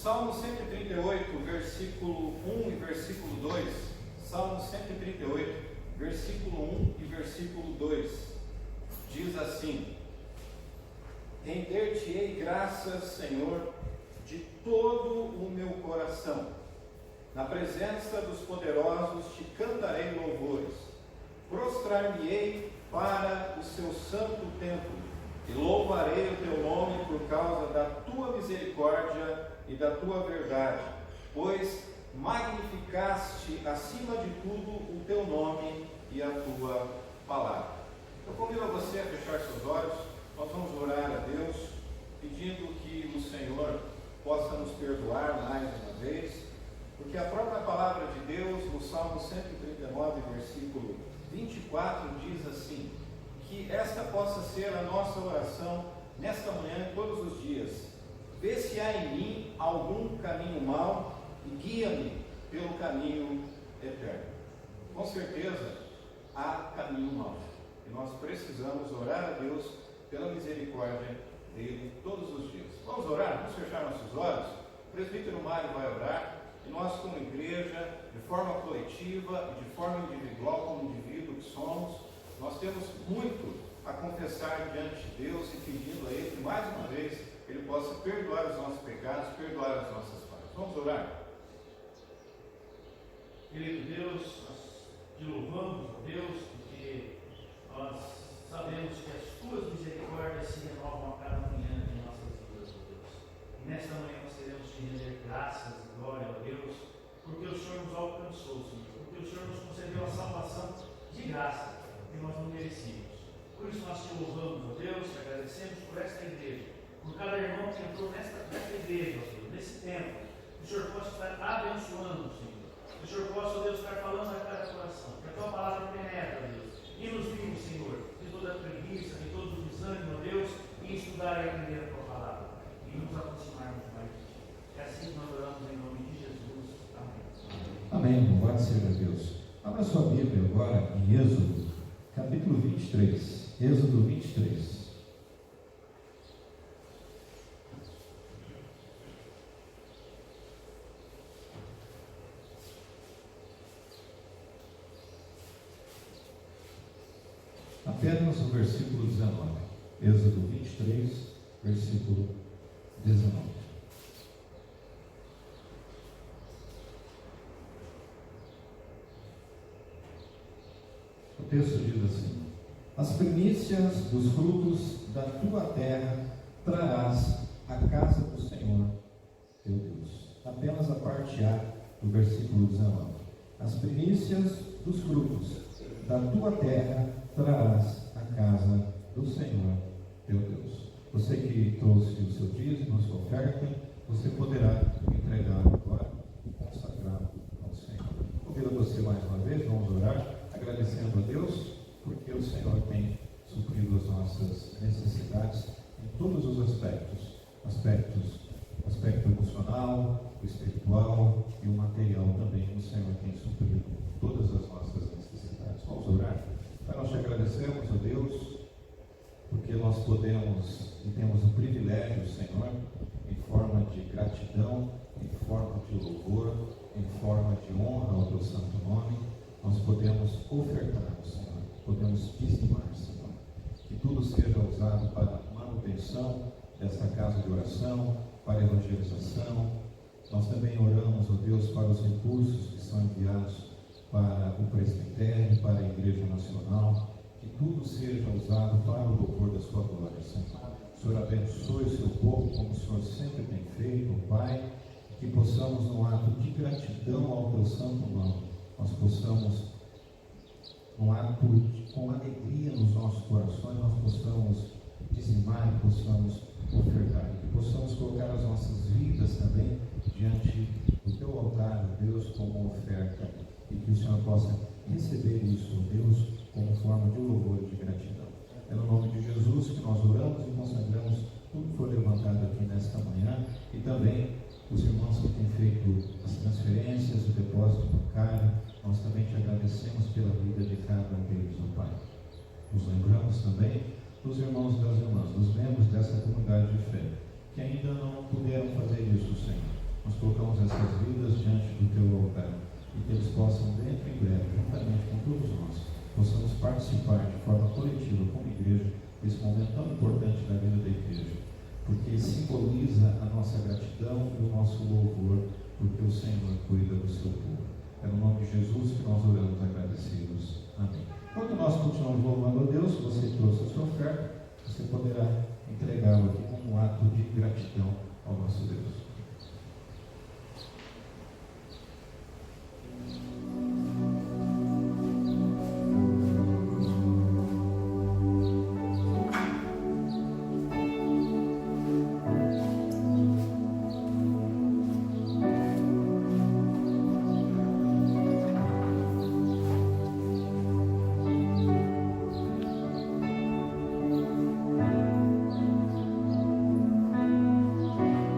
Salmo 138, versículo 1 e versículo 2. Salmo 138, versículo 1 e versículo 2. Diz assim: Render-te-ei graças, Senhor, de todo o meu coração. Na presença dos poderosos te cantarei louvores. Prostrar-me-ei para o seu santo templo e louvarei o teu nome por causa da tua misericórdia e da tua verdade, pois magnificaste acima de tudo o teu nome e a tua palavra. Eu convido a você a fechar seus olhos. Nós vamos orar a Deus, pedindo que o Senhor possa nos perdoar mais uma vez, porque a própria palavra de Deus, no Salmo 139, versículo 24, diz assim: que esta possa ser a nossa oração nesta manhã e todos os dias. Vê se há em mim algum caminho mau e guia-me pelo caminho eterno. Com certeza há caminho mau, e nós precisamos orar a Deus pela misericórdia dele todos os dias. Vamos orar? Vamos fechar nossos olhos? O presbítero Mário vai orar, e nós, como igreja, de forma coletiva e de forma individual, como indivíduo que somos, nós temos muito a confessar diante de Deus e pedindo a Ele que, mais uma vez, Ele possa perdoar os nossos pecados, perdoar as nossas falhas. Vamos orar? Querido Deus, nós te louvamos, Deus, porque nós sabemos que as tuas misericórdias se renovam a cada manhã em nossas vidas, Deus. E nesta manhã nós queremos te render graças e glória, ó Deus, porque o Senhor nos alcançou, Senhor, porque o Senhor nos concedeu a salvação de graça que nós não merecíamos. Por isso nós te louvamos, ó Deus, te agradecemos por esta igreja, por cada irmão que entrou nesta igreja, ó Deus, nesse tempo. Que o Senhor possa estar abençoando, Senhor. Que o Senhor possa, ó Deus, estar falando a cada coração. Que a tua palavra penetre, ó Deus, e nos livre, Senhor, de toda a preguiça, de todo o desânimo, ó Deus, em estudar e aprender a tua palavra. E nos aproximarmos mais de ti. É assim que nós oramos em nome de Jesus. Amém. Amém. Louvado seja Deus. Abra sua Bíblia agora em Êxodo, capítulo 23. Êxodo 23. Apenas o versículo 19. Êxodo 23, versículo 19. O texto diz assim: as primícias dos frutos da tua terra trarás à casa do Senhor teu Deus. Apenas a parte A do versículo 19. As primícias dos frutos da tua terra trarás à casa do Senhor teu Deus. Você que trouxe o seu dízimo, a sua oferta, você poderá entregar agora e consagrar ao Senhor. Convido você mais uma vez, vamos orar, agradecendo a Deus, porque o Senhor tem suprido as nossas necessidades em todos os aspectos, o aspecto emocional, o espiritual e o material também. O Senhor tem suprido todas as nossas necessidades. Vamos orar. Pai, nós te agradecemos, ó Deus, porque nós podemos e temos o privilégio, Senhor, em forma de gratidão, em forma de louvor, em forma de honra ao teu santo nome, nós podemos ofertar, Senhor, podemos dizimar, Senhor, que tudo seja usado para a manutenção desta casa de oração, para a evangelização. Nós também oramos, ó Deus, para os recursos que são enviados para o presbitério, para a Igreja Nacional, que tudo seja usado para o louvor da sua glória, Senhor. O Senhor abençoe o seu povo, como o Senhor sempre tem feito, Pai, que possamos, num ato de gratidão ao teu santo nome, nós possamos, num ato com alegria nos nossos corações, nós possamos dizimar e possamos ofertar, e que possamos colocar as nossas vidas também diante do teu altar, Deus, como oferta, e que o Senhor possa receber isso, Deus, como forma de louvor e de gratidão. É no nome de Jesus que nós oramos e consagramos tudo que foi levantado aqui nesta manhã, e também os irmãos que têm feito as transferências, o depósito bancário. Nós também te agradecemos pela vida de cada um deles, ó Pai. Nos lembramos também dos irmãos e das irmãs, dos membros dessa comunidade de fé, que ainda não puderam fazer isso, Senhor. Nós colocamos essas vidas diante do teu altar, e que eles possam, dentro em breve, juntamente com todos nós, possamos participar de forma coletiva, como igreja, desse momento tão importante da vida da igreja, porque simboliza a nossa gratidão e o nosso louvor, porque o Senhor cuida do seu povo. É no nome de Jesus que nós oramos agradecidos. Amém. Enquanto nós continuamos louvando a Deus, você trouxe a sua oferta, você poderá entregá-lo aqui como um ato de gratidão ao nosso Deus.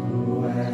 Tu és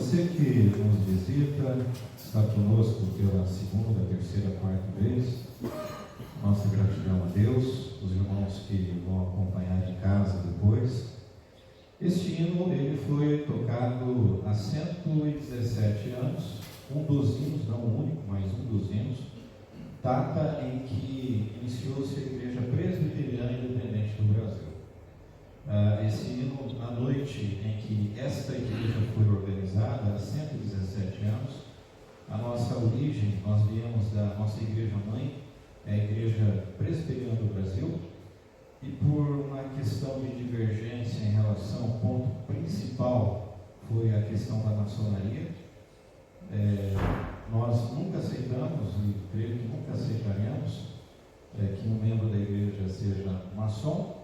Você que nos visita, está conosco pela segunda, terceira, quarta vez, nossa gratidão a Deus, os irmãos que vão acompanhar em casa depois. Este hino ele foi tocado há 117 anos, um dos hinos, não o único, mas um dos hinos, data em que iniciou-se a Igreja Presbiteriana Independente do Brasil. Esse hino, na noite em que esta igreja foi organizada, há 117 anos, a nossa origem, nós viemos da nossa igreja-mãe, é a Igreja Presbiteriana do Brasil, e por uma questão de divergência em relação ao ponto principal, foi a questão da maçonaria. Nós nunca aceitamos, e creio que nunca aceitaremos, que um membro da igreja seja maçom.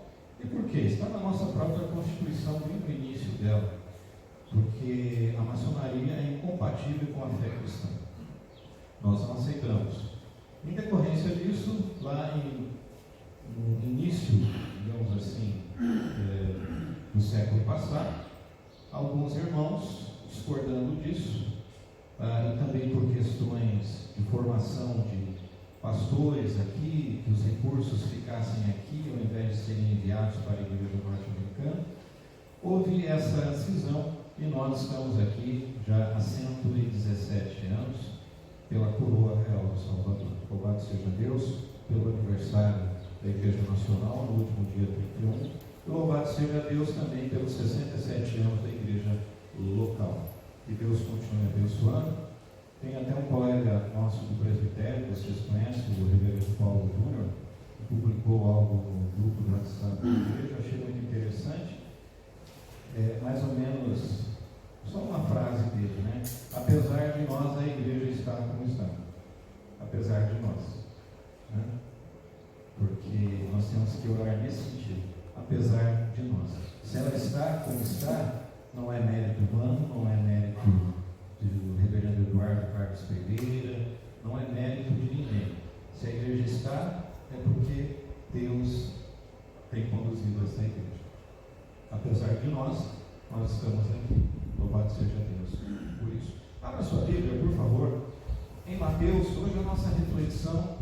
E por quê? Está na nossa própria Constituição, desde o início dela, porque a maçonaria é incompatível com a fé cristã. Nós não aceitamos. Em decorrência disso, lá no início, digamos assim, do século passado, alguns irmãos, discordando disso, e também por questões de formação de pastores aqui, que os recursos ficassem aqui, ao invés de serem enviados para a igreja norte-americana, houve essa cisão e nós estamos aqui já há 117 anos pela coroa real do Salvador. Louvado seja Deus pelo aniversário da Igreja Nacional no último dia 31, e louvado seja Deus também pelos 67 anos da Igreja local. Que Deus continue abençoando. Tem até um colega nosso do presbitério, vocês conhecem, o reverendo Paulo Júnior, que publicou algo no grupo do WhatsApp da igreja, achei muito interessante. Mais ou menos, só uma frase dele, né? Apesar de nós, a igreja está como está. Apesar de nós. Né? Porque nós temos que orar nesse sentido. Apesar de nós. Se ela está como está, não é mérito humano, não é mérito do reverendo Eduardo Carlos Pereira, não é mérito de ninguém. Se a igreja está, é porque Deus tem conduzido essa igreja. Apesar de nós estamos aqui. Louvado seja Deus por isso. Abra sua Bíblia, por favor, em Mateus. Hoje a nossa reflexão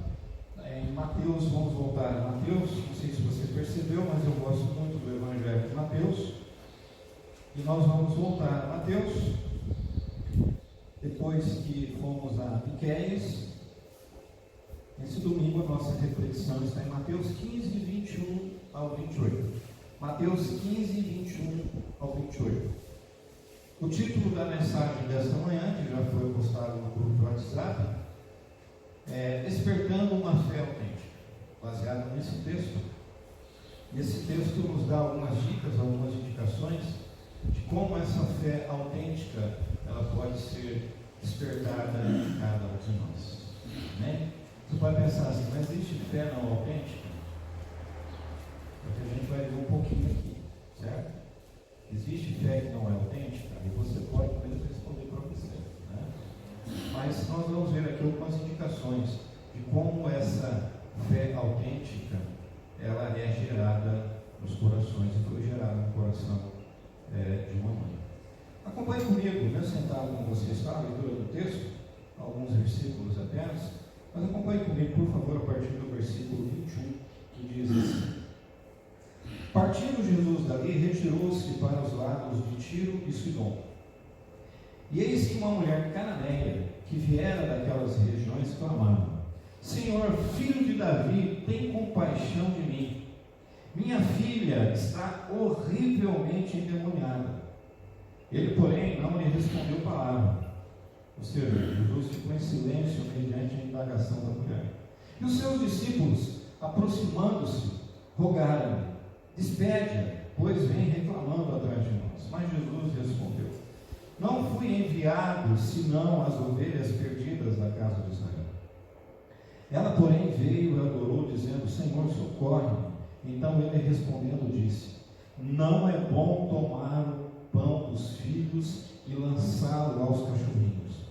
é em Mateus. Vamos voltar a Mateus. Não sei se você percebeu, mas eu gosto muito do Evangelho de Mateus. E nós vamos voltar a Mateus. Depois que fomos a Miqueias, esse domingo a nossa reflexão está em Mateus 15, 21 ao 28. Mateus 15, 21 ao 28. O título da mensagem desta manhã, que já foi postado no grupo do WhatsApp, é Despertando uma Fé Autêntica, baseado nesse texto. Esse texto nos dá algumas dicas, algumas indicações de como essa fé autêntica ela pode ser despertada em cada um de nós. Amém? Você pode pensar assim, mas existe fé não autêntica? Porque a gente vai ver um pouquinho aqui, certo? Existe fé que não é autêntica? E você pode mesmo responder para você. Né? Mas nós vamos ver aqui algumas indicações de como essa fé autêntica ela é gerada nos corações e foi gerada no coração de uma mãe. Acompanhe comigo, mesmo sentado como você está, a leitura do texto, alguns versículos apenas, mas acompanhe comigo, por favor, a partir do versículo 21, que diz assim: Partindo Jesus dali, retirou-se para os lados de Tiro e Sidom. E eis que uma mulher cananeia, que viera daquelas regiões, clamava: Senhor, filho de Davi, tem compaixão de mim. Minha filha está horrivelmente endemoniada. Ele, porém, não lhe respondeu palavra. Ou seja, Jesus ficou em silêncio mediante a indagação da mulher. E os seus discípulos, aproximando-se, rogaram-lhe: Despede-a, pois vem reclamando atrás de nós. Mas Jesus respondeu: Não fui enviado senão as ovelhas perdidas da casa de Israel. Ela, porém, veio e adorou, dizendo: Senhor, socorre-me. Então ele respondendo disse: Não é bom tomar o pão dos filhos e lançá-lo aos cachorrinhos.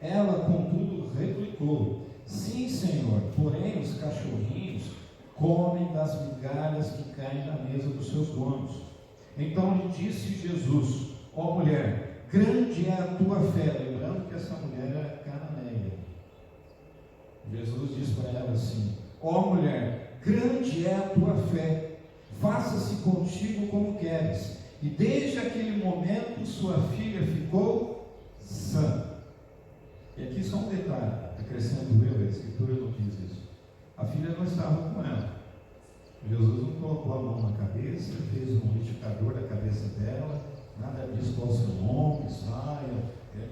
Ela, contudo, replicou: Sim, Senhor, porém os cachorrinhos comem das migalhas que caem na mesa dos seus donos. Então lhe disse Jesus: Ó mulher, grande é a tua fé. Lembrando que essa mulher era cananeia. Jesus diz para ela assim: ó mulher, grande é a tua fé, faça-se contigo como queres. E desde aquele momento sua filha ficou sã. E aqui só um detalhe, acrescento eu, a Escritura não diz isso. A filha não estava com ela. Jesus não colocou a mão na cabeça, fez um liquidificador na cabeça dela, nada disso, qual o seu nome, saia,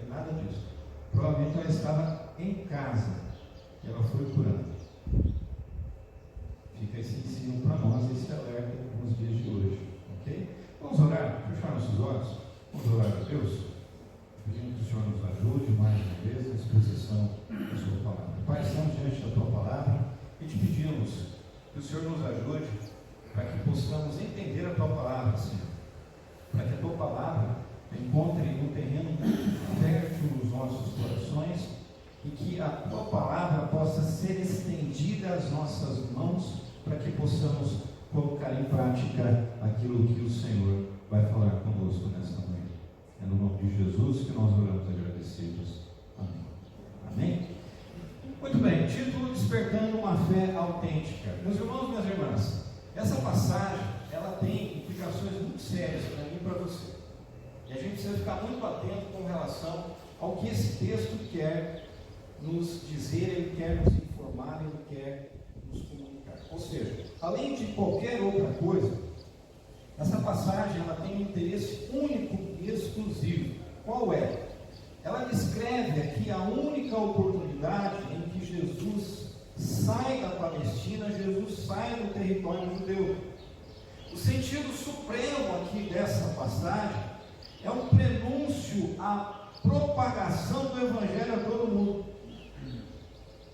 nada disso. Provavelmente ela estava em casa e ela foi curando. Fica esse ensino para nós, esse alerta nos dias de hoje, ok? Vamos orar, fechar nossos olhos, vamos orar a Deus, pedindo que o Senhor nos ajude mais uma vez na exposição da sua palavra. Pai, estamos diante da tua palavra e te pedimos que o Senhor nos ajude para que possamos entender a tua palavra, Senhor, para que a tua palavra encontre um terreno muito fértil nos nossos corações e que a tua palavra possa ser estendida às nossas mãos para que possamos colocar em prática aquilo que o Senhor vai falar conosco nesta manhã. É no nome de Jesus que nós oramos agradecidos. Amém. Amém? Muito bem, título: Despertando uma fé autêntica. Meus irmãos, minhas irmãs, essa passagem, ela tem implicações muito sérias para mim e para você. E a gente precisa ficar muito atento com relação ao que esse texto quer nos dizer, ele quer nos informar, ele quer nos comunicar. Ou seja, além de qualquer outra coisa, essa passagem ela tem um interesse único e exclusivo. Qual é? Ela descreve aqui a única oportunidade em que Jesus sai da Palestina, Jesus sai do território judeu. O sentido supremo aqui dessa passagem é um prenúncio à propagação do Evangelho a todo mundo.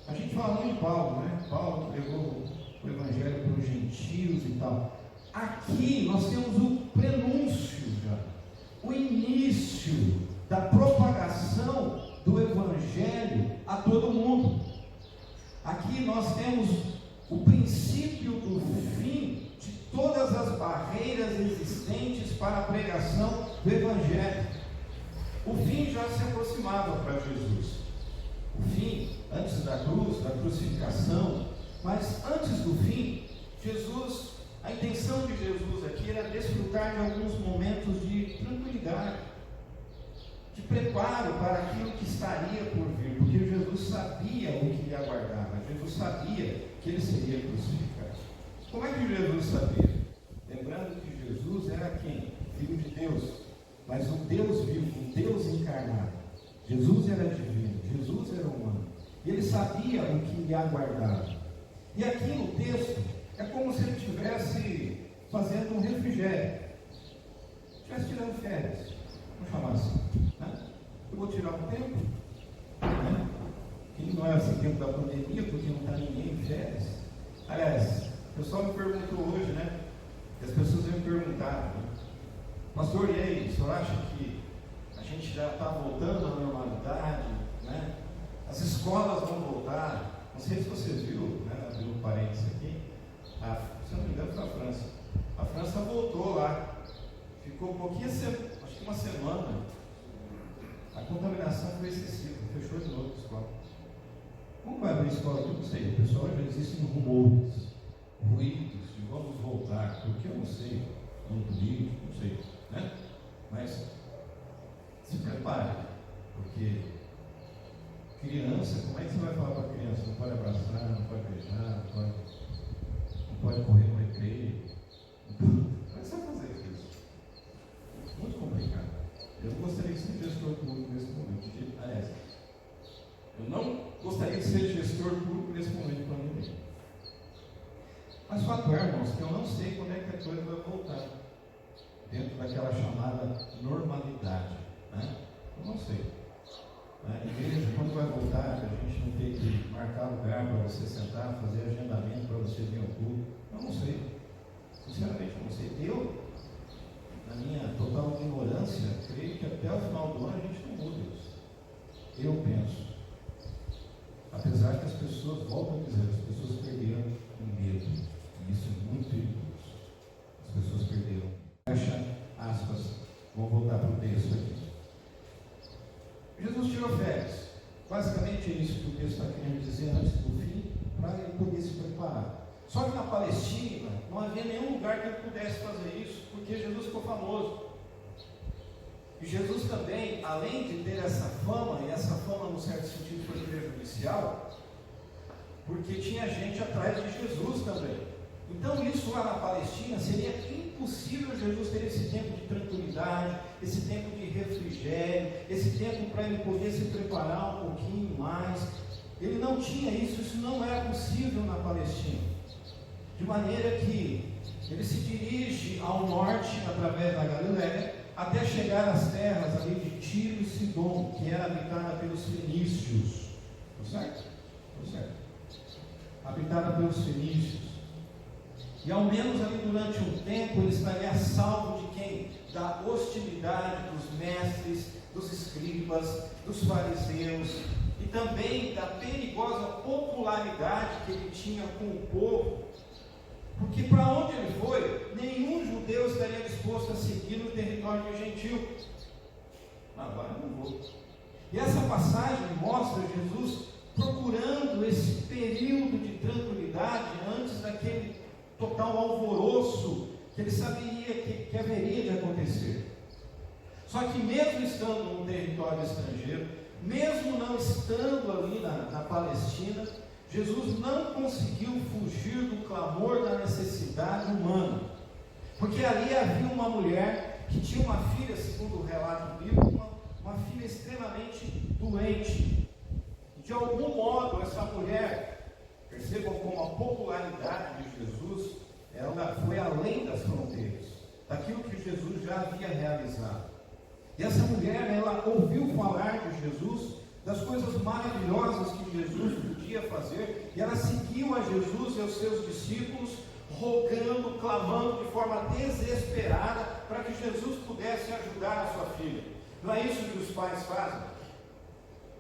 A gente fala muito de Paulo, né? Paulo que levou o Evangelho para os gentios e tal. Aqui nós temos o prenúncio já, o início da propagação do Evangelho a todo mundo. Aqui nós temos o princípio do fim de todas as barreiras existentes para a pregação do Evangelho. O fim já se aproximava para Jesus. O fim, antes da cruz, da crucificação, mas antes do fim, Jesus, a intenção de Jesus aqui era desfrutar de alguns momentos de tranquilidade, de preparo para aquilo que estaria por vir, porque Jesus sabia o que lhe aguardava, Jesus sabia que ele seria crucificado. Como é que Jesus sabia? Lembrando que Jesus era quem? Filho de Deus, mas o Deus vivo, o Deus encarnado. Jesus era divino, Jesus era humano, e ele sabia o que lhe aguardava. E aqui no texto é como se ele estivesse fazendo um refrigério, estivesse tirando férias, vamos chamar assim, né? Eu vou tirar um tempo, né? Que não é esse tempo da pandemia, porque não está ninguém em férias. Aliás, o pessoal me perguntou hoje, né? E as pessoas me perguntaram, né? Pastor, e aí, o senhor acha que a gente já está voltando à normalidade, né? As escolas vão voltar? Não sei se vocês viram, né? Abriu um parênteses aqui. Se eu não me engano, foi a França. A França voltou lá. Ficou um pouquinho, acho que uma semana. A contaminação foi excessiva. Fechou de novo a escola. Como vai abrir a escola? Eu não sei. O pessoal já existem rumores, ruídos de vamos voltar. Porque eu não sei. Não político, não sei. Né? Mas se prepare. Porque criança, como é que você vai falar para a criança? Não pode abraçar, não pode beijar, não pode correr no recreio. Como é que você vai fazer isso? Muito complicado. Eu não gostaria de ser gestor público nesse momento. Aliás, eu não gostaria de ser gestor público nesse momento para mim mesmo. Mas o fato é, irmãos, que eu não sei quando é que a coisa vai voltar dentro daquela chamada normalidade. Né? Eu não sei. A igreja, quando vai voltar, a gente não tem que marcar lugar para você sentar, fazer agendamento para você vir ao culto. Eu não sei. Sinceramente, eu não sei. Eu, na minha total ignorância, creio que até o final do ano a gente não muda isso. Eu penso. Apesar que as pessoas, voltam a dizer, as pessoas perderam o medo. E isso é muito perigoso. As pessoas perderam. Fecha aspas. Vamos voltar para o texto aqui. ofertas. Basicamente é isso que o texto está querendo dizer antes do fim, para ele poder se preparar. Só que na Palestina não havia nenhum lugar que ele pudesse fazer isso, porque Jesus ficou famoso. E Jesus também, além de ter essa fama, e essa fama no certo sentido foi prejudicial, porque tinha gente atrás de Jesus também. Então isso lá na Palestina seria impossível Jesus ter esse tempo de tranquilidade, esse tempo de refrigério, esse tempo para ele poder se preparar um pouquinho mais. Ele não tinha isso não era possível na Palestina. De maneira que ele se dirige ao norte através da Galiléia, até chegar às terras ali de Tiro e Sidom, que era habitada pelos fenícios. Está certo? Está certo. Habitada pelos fenícios. E ao menos ali durante um tempo ele estaria a salvo de quem? Da hostilidade dos mestres, dos escribas, dos fariseus e também da perigosa popularidade que ele tinha com o povo. Porque para onde ele foi, nenhum judeu estaria disposto a seguir no território de gentil. Agora eu não vou. E essa passagem mostra Jesus procurando esse período de tranquilidade antes daquele total alvoroço que ele sabia que haveria de acontecer. Só que mesmo estando num território estrangeiro, mesmo não estando ali na Palestina, Jesus não conseguiu fugir do clamor da necessidade humana, porque ali havia uma mulher que tinha uma filha, segundo o relato bíblico, uma filha extremamente doente. De algum modo, essa mulher, percebam como a popularidade de Jesus, ela foi além das fronteiras, daquilo que Jesus já havia realizado. E essa mulher, ela ouviu falar de Jesus, das coisas maravilhosas que Jesus podia fazer, e ela seguiu a Jesus e aos seus discípulos, rogando, clamando de forma desesperada, para que Jesus pudesse ajudar a sua filha. Não é isso que os pais fazem?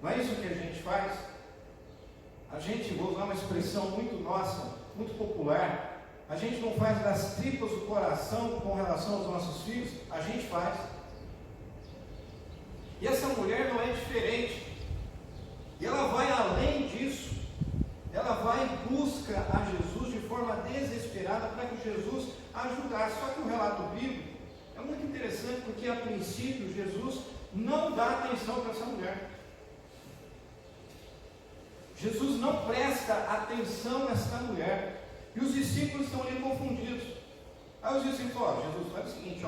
Não é isso que a gente faz? A gente, vou usar uma expressão muito nossa, muito popular, a gente não faz das tripas do coração com relação aos nossos filhos, a gente faz. E essa mulher não é diferente. E ela vai além disso. Ela vai em busca a Jesus de forma desesperada para que Jesus a ajudasse. Só que o relato bíblico é muito interessante, porque a princípio Jesus não dá atenção para essa mulher. Jesus não presta atenção nessa mulher. E os discípulos estão ali confundidos. Aí os discípulos falam: Jesus, faz o seguinte,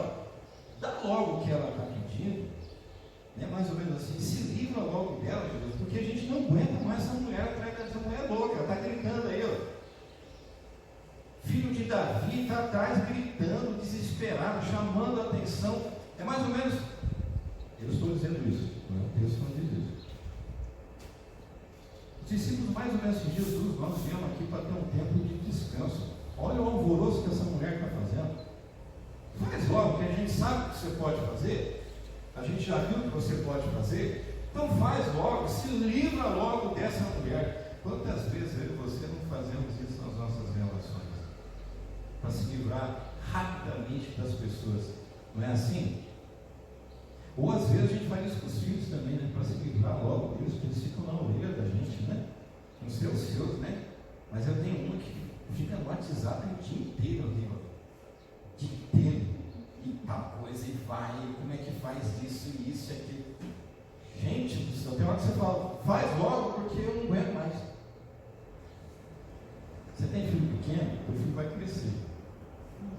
dá logo o que ela está pedindo, né? Mais ou menos assim, se livra logo dela, Jesus, porque a gente não aguenta mais essa mulher atrás dessa mulher louca, ela está gritando aí, filho de Davi está atrás gritando, desesperado, chamando a atenção. É mais ou menos, eu estou dizendo isso, não é o texto que diz isso. Os discípulos mais ou menos assim: Jesus, nós viemos aqui para ter um tempo de descanso. Olha o alvoroço que essa mulher está fazendo. Faz logo, que a gente sabe o que você pode fazer. A gente já viu o que você pode fazer. Então faz logo, se livra logo dessa mulher. Quantas vezes eu e você não fazemos isso nas nossas relações? Para se livrar rapidamente das pessoas. Não é assim? Ou às vezes a gente faz isso com os filhos também, né? Para se livrar logo deles, porque eles ficam na orelha da gente, né? Não sei os seus, né? Mas eu tenho uma que fica no WhatsApp o dia inteiro ali, ó. O dia inteiro. E tal coisa, e vai, como é que faz isso e isso e aquilo. Gente do céu, tem hora que você fala: faz logo, porque eu não aguento mais. Você tem filho pequeno, o filho vai crescer,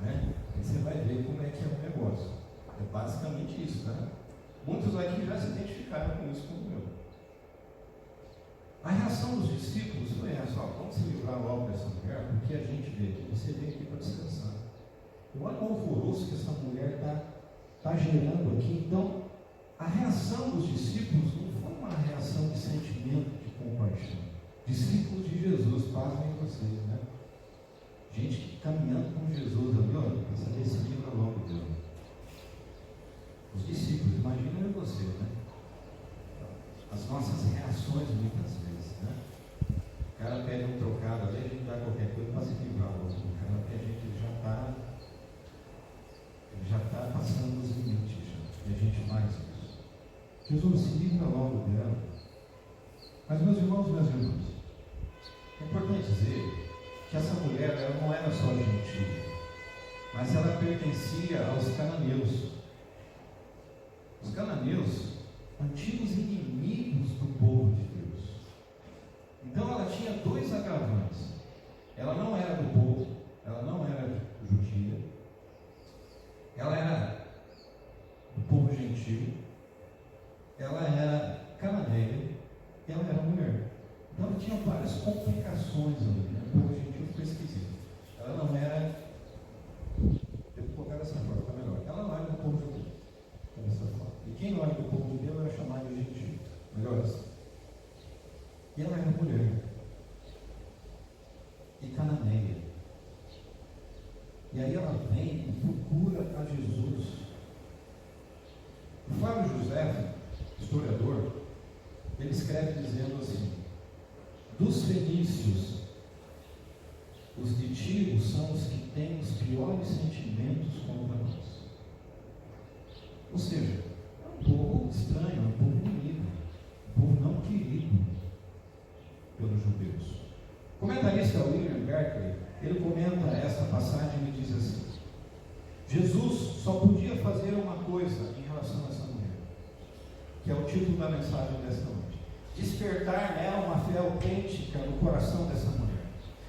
né? Aí você vai ver como é que é o negócio. É basicamente isso, né? Muitos aqui já se identificaram com isso, como eu. A reação dos discípulos foi essa: vamos se livrar logo dessa mulher, porque a gente veio aqui, você veio aqui para descansar. E olha o alvoroço que essa mulher está gerando aqui. Então, a reação dos discípulos não foi uma reação de sentimento, de compaixão. Discípulos de Jesus, pasmem vocês, né? Gente caminhando com Jesus ali, olha, para saber se livra logo dele. Os discípulos, imagina eu e você, né? As nossas reações muitas vezes, né? O cara pede um trocado ali, a gente dá qualquer coisa para se livrar logo do cara, porque a gente já está passando os limites, já. E a gente faz isso. Jesus se livra logo dela. Mas, meus irmãos e minhas irmãs, é importante dizer que essa mulher ela não era só gentil, mas ela pertencia aos cananeus. Os cananeus, antigos inimigos do povo de Deus. Então ela tinha dois agravantes. Ela não era do povo, ela não era judia, ela era do povo gentil, ela era cananeia e ela era mulher. Então ela tinha várias complicações ali, né? O povo gentil foi esquisito. Ela não era, devo colocar dessa forma, está melhor. Ela não era do povo judeu, dessa forma. E quem não era do povo judeu era chamado de gentil. Melhor assim. E ela era mulher. E cananeia. E aí ela vem e procura a Jesus. O Flávio José, historiador, ele escreve dizendo assim: dos fenícios, os de Tiro são os que têm os piores sentimentos contra nós. Ou seja, é um povo estranho, é um povo inimigo, um povo não querido pelos judeus. O comentarista William Berkeley, ele comenta essa passagem e diz assim: Jesus só podia fazer uma coisa em relação a essa mulher, que é o título da mensagem desta noite: despertar nela uma fé autêntica no coração dessa mulher,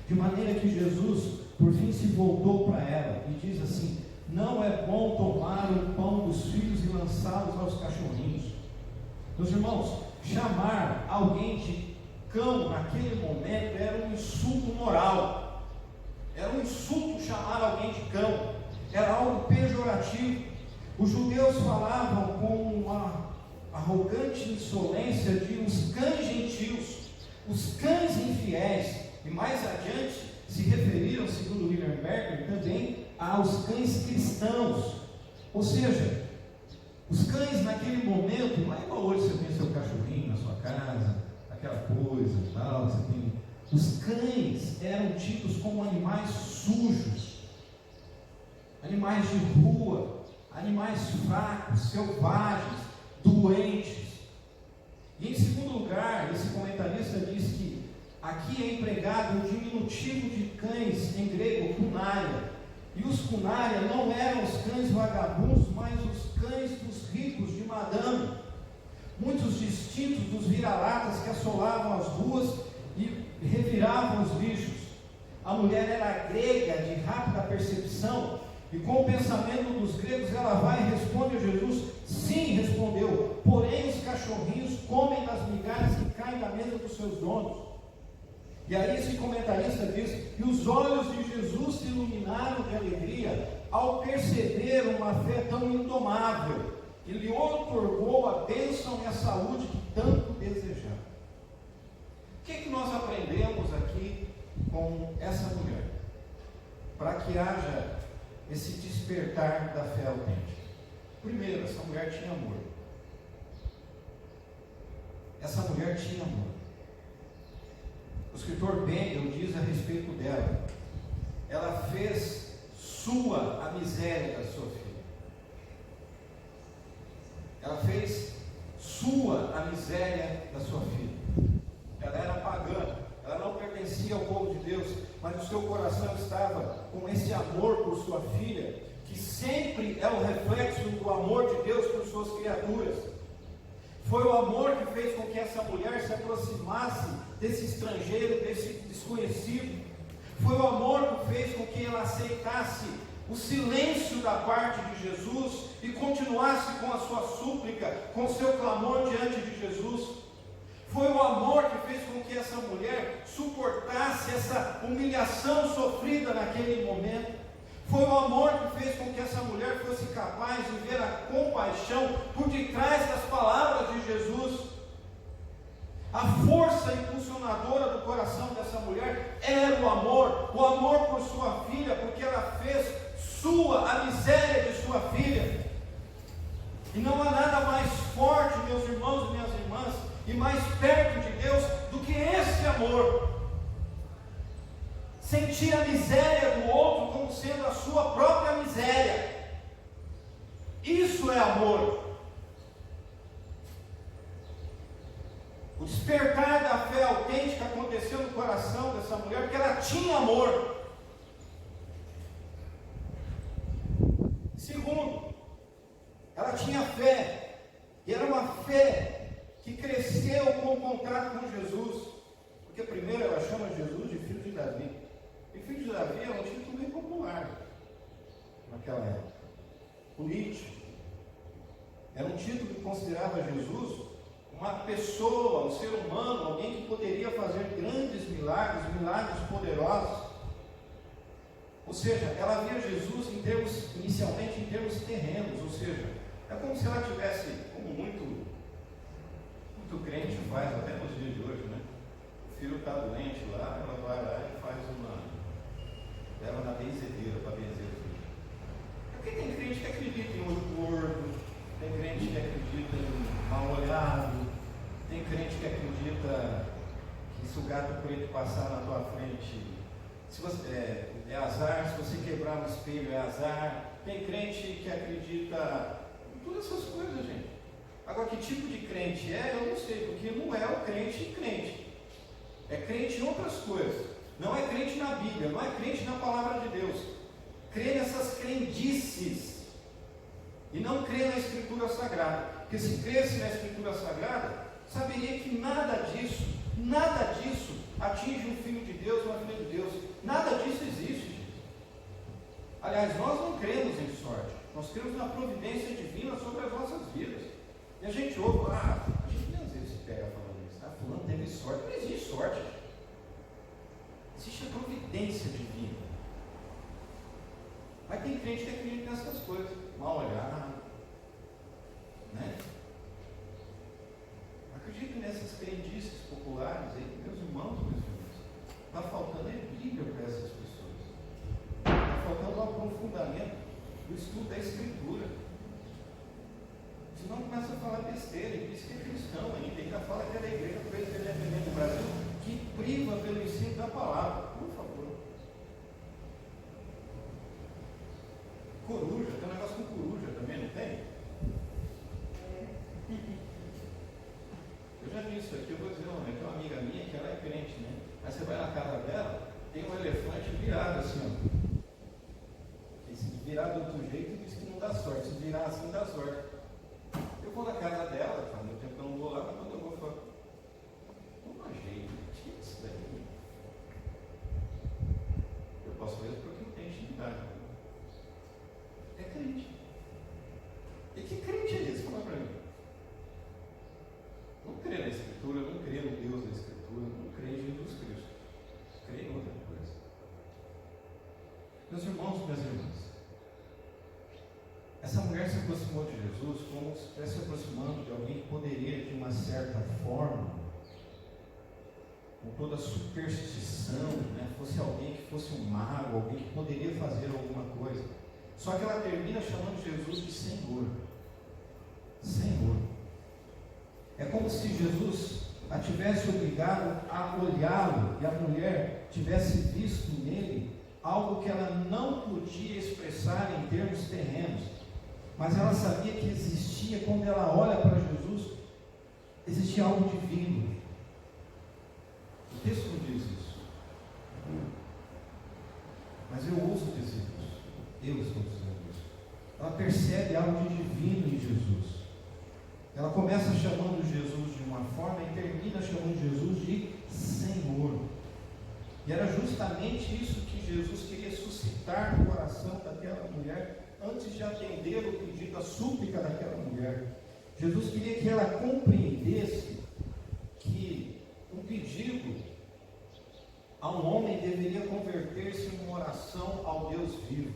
de maneira que Jesus por fim se voltou para ela e diz assim: não é bom tomar o pão dos filhos e lançá-los aos cachorrinhos. Meus irmãos, chamar alguém de cão naquele momento era um insulto moral, era um insulto chamar alguém de cão, era algo pejorativo. Os judeus falavam com uma arrogante insolência de os cães gentios, os cães infiéis, e mais adiante se referiram, segundo William Berkeley, também aos cães cristãos. Ou seja, os cães naquele momento, não é igual hoje você tem seu cachorrinho na sua casa, aquela coisa e tal, você tem. Os cães eram tidos como animais sujos, animais de rua, animais fracos, selvagens, doentes. E em segundo lugar, esse comentarista diz que aqui é empregado o diminutivo de cães, em grego, cunária. E os cunária não eram os cães vagabundos, mas os cães dos ricos de madame, muitos distintos dos vira-latas que assolavam as ruas e reviravam os lixos. A mulher era grega, de rápida percepção, e com o pensamento dos gregos ela vai e responde a Jesus: sim, respondeu, porém os cachorrinhos comem das migalhas que caem da mesa dos seus donos. E aí esse comentarista diz: e os olhos de Jesus se iluminaram de alegria ao perceber uma fé tão indomável, que lhe otorgou a bênção e a saúde que tanto desejava. O que nós aprendemos aqui com essa mulher? Para que haja esse despertar da fé autêntica. Primeiro, essa mulher tinha amor. Essa mulher tinha amor. O escritor Bengel diz a respeito dela: ela fez sua a miséria da sua filha. Ela fez sua a miséria da sua filha. Ela era pagã, ela não pertencia ao povo de Deus, mas o seu coração estava com esse amor por sua filha, que sempre é o reflexo do amor de Deus por suas criaturas. Foi o amor que fez com que essa mulher se aproximasse desse estrangeiro, desse desconhecido. Foi o amor que fez com que ela aceitasse o silêncio da parte de Jesus e continuasse com a sua súplica, com o seu clamor diante de Jesus. Foi o amor que fez com que essa mulher suportasse essa humilhação sofrida naquele momento. Foi o amor que fez com que essa mulher fosse capaz de ver a compaixão por detrás das palavras de Jesus. A força impulsionadora do coração dessa mulher era o amor por sua filha, porque ela fez sua a miséria de sua filha. E não há nada mais forte, meus irmãos e minhas irmãs, e mais perto de Deus do que esse amor. Sentir a miséria do outro como sendo a sua própria miséria. Isso é amor. despertar da fé autêntica aconteceu no coração dessa mulher, porque ela tinha amor. Segundo, ela tinha fé, e era uma fé que cresceu com o contato com Jesus, porque primeiro ela chama Jesus de filho de Davi, e filho de Davi é um título bem popular naquela época, político, era um título que considerava Jesus uma pessoa, um ser humano, alguém que poderia fazer grandes milagres, milagres poderosos. Ou seja, ela via Jesus inicialmente em termos terrenos, ou seja, é como se ela tivesse, como muito crente faz até nos dias de hoje, né? O filho está doente lá, ela vai lá e faz leva na benzedeira para benzer o filho. Porque tem crente que acredita em olho gordo, tem crente que acredita em mal olhado, tem crente que acredita que se o gato preto passar na tua frente, se você, é azar, se você quebrar um espelho é azar. Tem crente que acredita em todas essas coisas, gente. Agora, que tipo de crente é, eu não sei, porque não é o crente. É crente em outras coisas. Não é crente na Bíblia, não é crente na palavra de Deus. Crê nessas crendices e não crê na Escritura Sagrada. Porque se cresce na Escritura Sagrada, saberia que nada disso atinge um filho de Deus ou uma filha de Deus. Nada disso existe, gente. Aliás, nós não cremos em sorte. Nós cremos na providência divina sobre as nossas vidas. E a gente ouve, a gente às vezes se pega falando isso. Fulano teve sorte. Não existe sorte, gente. Existe a providência divina. Mas tem crente que acredita nessas coisas. Mal olhado, né? Acredito nessas crendices populares aí, meus irmãos. Está faltando Bíblia para essas pessoas. Está faltando um aprofundamento do estudo da Escritura. Senão começa a falar besteira, e diz que é cristão ainda fala que é da igreja presbiteriana do Brasil, que priva pelo ensino da palavra. Por favor. Coruja, tem um negócio com coruja também, não tem? Eu já vi isso aqui, eu vou dizer, tem uma amiga minha que ela é crente, né? Aí você vai na casa dela, tem um elefante virado assim, ó. E se virar do outro jeito, diz que não dá sorte. Se virar assim, dá sorte. Eu vou na casa dela, faz muito tempo que eu não vou lá, mas quando eu vou, eu falo, toma jeito, tira isso daí. Eu posso fazer isso porque eu tenho intimidade. É crente. E que crente é esse? Fala para mim. Não crê na Escritura, não crê no Deus da Escritura, não crê em Jesus Cristo. Crê em outra coisa. Meus irmãos, minhas irmãs, essa mulher se aproximou de Jesus como se estivesse se aproximando de alguém que poderia, de uma certa forma, com toda a superstição, né, fosse alguém que fosse um mago, alguém que poderia fazer alguma coisa. Só que ela termina chamando Jesus de Senhor. Senhor. É como se Jesus a tivesse obrigado a olhá-lo e a mulher tivesse visto nele algo que ela não podia expressar em termos terrenos, mas ela sabia que existia, quando ela olha para Jesus, existia algo divino. O texto não diz isso, mas eu ouso dizer isso, eu estou dizendo isso. Ela percebe algo de divino em Jesus. Ela começa chamando Jesus de uma forma e termina chamando Jesus de Senhor. E era justamente isso que Jesus queria suscitar no coração daquela mulher, antes de atender o pedido, a súplica daquela mulher. Jesus queria que ela compreendesse que um pedido a um homem deveria converter-se em uma oração ao Deus vivo.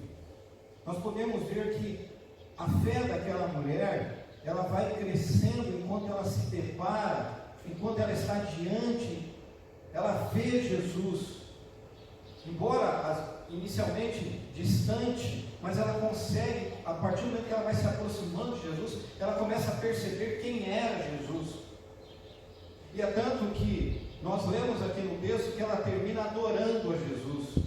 Nós podemos ver que a fé daquela mulher, ela vai crescendo enquanto ela se depara, enquanto ela está diante, ela vê Jesus, embora inicialmente distante, mas ela consegue, a partir do momento que ela vai se aproximando de Jesus, ela começa a perceber quem era Jesus. E é tanto que nós lemos aqui no texto que ela termina adorando a Jesus.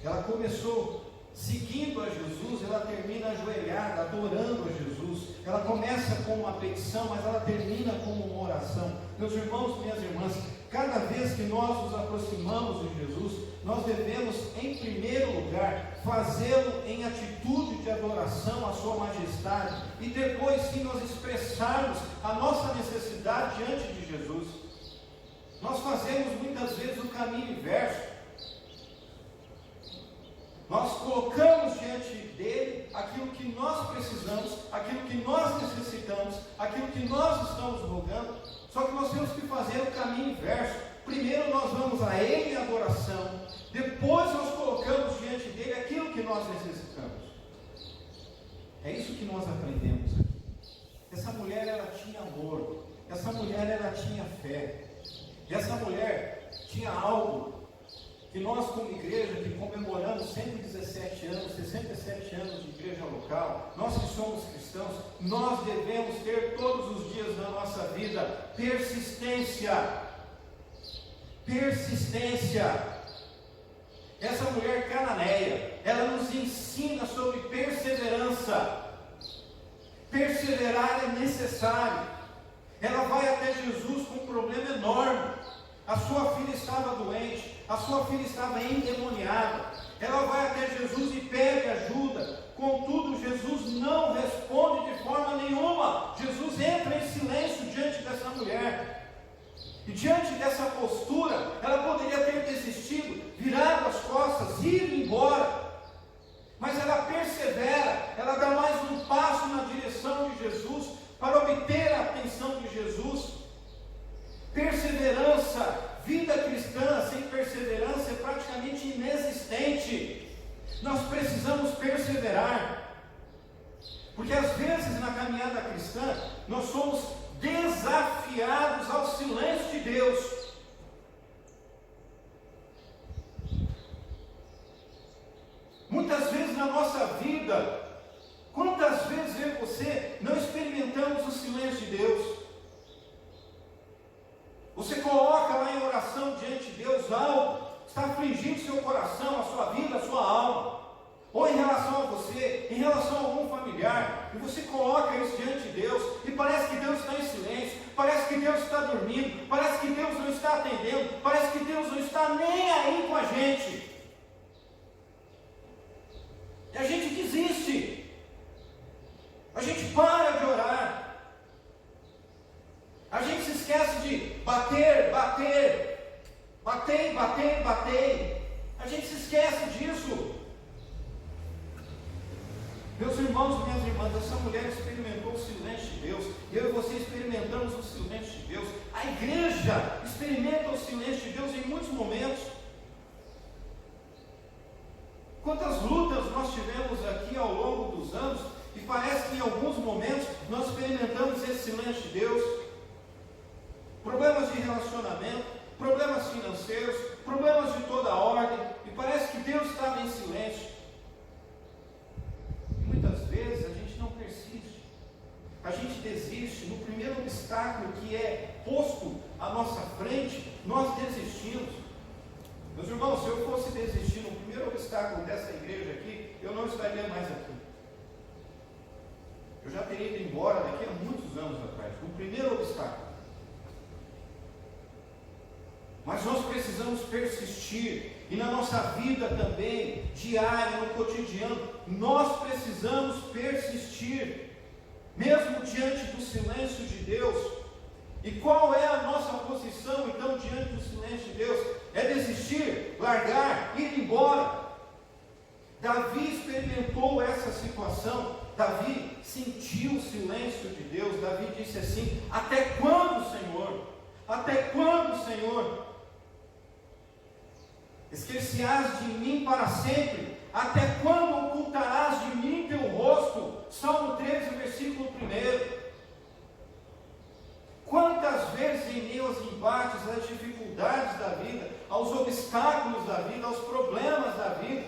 Ela começou seguindo a Jesus, ela termina ajoelhada, adorando a Jesus. Ela começa com uma petição, mas ela termina com uma oração. Meus irmãos, minhas irmãs, cada vez que nós nos aproximamos de Jesus, nós devemos, em primeiro lugar, fazê-lo em atitude de adoração à sua majestade, e depois sim nós expressarmos a nossa necessidade diante de Jesus. Nós fazemos muitas vezes o caminho inverso. Nós colocamos diante dele aquilo que nós precisamos, aquilo que nós necessitamos, aquilo que nós estamos rogando. Só que nós temos que fazer o caminho inverso. Primeiro nós vamos a ele em adoração, depois nós colocamos diante dele aquilo que nós necessitamos. É isso que nós aprendemos aqui. Essa mulher, ela tinha amor, essa mulher, ela tinha fé, e essa mulher tinha algo que nós, como igreja, que comemoramos 117 anos, 67 anos de igreja local, nós que somos cristãos, nós devemos ter todos os dias na nossa vida persistência. Persistência. Essa mulher cananeia, ela nos ensina sobre perseverança. Perseverar é necessário. Ela vai até Jesus com um problema enorme. A sua filha estava doente, a sua filha estava endemoniada. Ela vai até Jesus e pede ajuda. Contudo, Jesus não responde de forma nenhuma. Jesus entra em silêncio diante dessa mulher. E diante dessa postura, ela poderia ter desistido, virado as costas, ir embora. Mas ela persevera, ela dá mais um passo na direção de Jesus, para obter a atenção de Jesus. Perseverança, vida cristã sem perseverança é praticamente inexistente. Nós precisamos perseverar, porque às vezes na caminhada cristã, nós somos desafiados ao silêncio de Deus. Muitas vezes na nossa vida, quantas vezes eu e você não experimentamos o silêncio de Deus? Você coloca lá em oração diante de Deus algo que está afligindo seu coração, a sua vida, a sua alma, ou em relação a você, em relação a algum familiar, e você coloca isso diante de Deus, e parece que Deus está em silêncio, parece que Deus está dormindo, parece que Deus não está atendendo, parece que Deus não está nem aí com a gente, e a gente desiste, a gente para de orar, a gente se esquece de bater, a gente se esquece disso. Meus irmãos e minhas irmãs, essa mulher experimentou o silêncio de Deus, eu e você experimentamos o silêncio de Deus, a igreja experimenta o silêncio de Deus em muitos momentos. Quantas lutas nós tivemos aqui ao longo dos anos, e parece que em alguns momentos nós experimentamos esse silêncio de Deus. Problemas de relacionamento, problemas financeiros, problemas de toda ordem, e parece que Deus estava em silêncio. Muitas vezes a gente não persiste, a gente desiste. No primeiro obstáculo que é posto à nossa frente, nós desistimos. Meus irmãos, se eu fosse desistir no primeiro obstáculo dessa igreja aqui, eu não estaria mais aqui. Eu já teria ido embora daqui a muitos anos atrás, no primeiro obstáculo. Mas nós precisamos persistir, e na nossa vida também, diária, no cotidiano, nós precisamos persistir, mesmo diante do silêncio de Deus. E qual é a nossa posição então diante do silêncio de Deus? É desistir, largar, ir embora. Davi experimentou essa situação, Davi sentiu o silêncio de Deus. Davi disse assim: até quando, Senhor? Até quando, Senhor? Esquecerás de mim para sempre? Até quando ocultarás de mim teu rosto? Salmo 13, versículo 1. Quantas vezes em meio aos embates, às dificuldades da vida, aos obstáculos da vida, aos problemas da vida,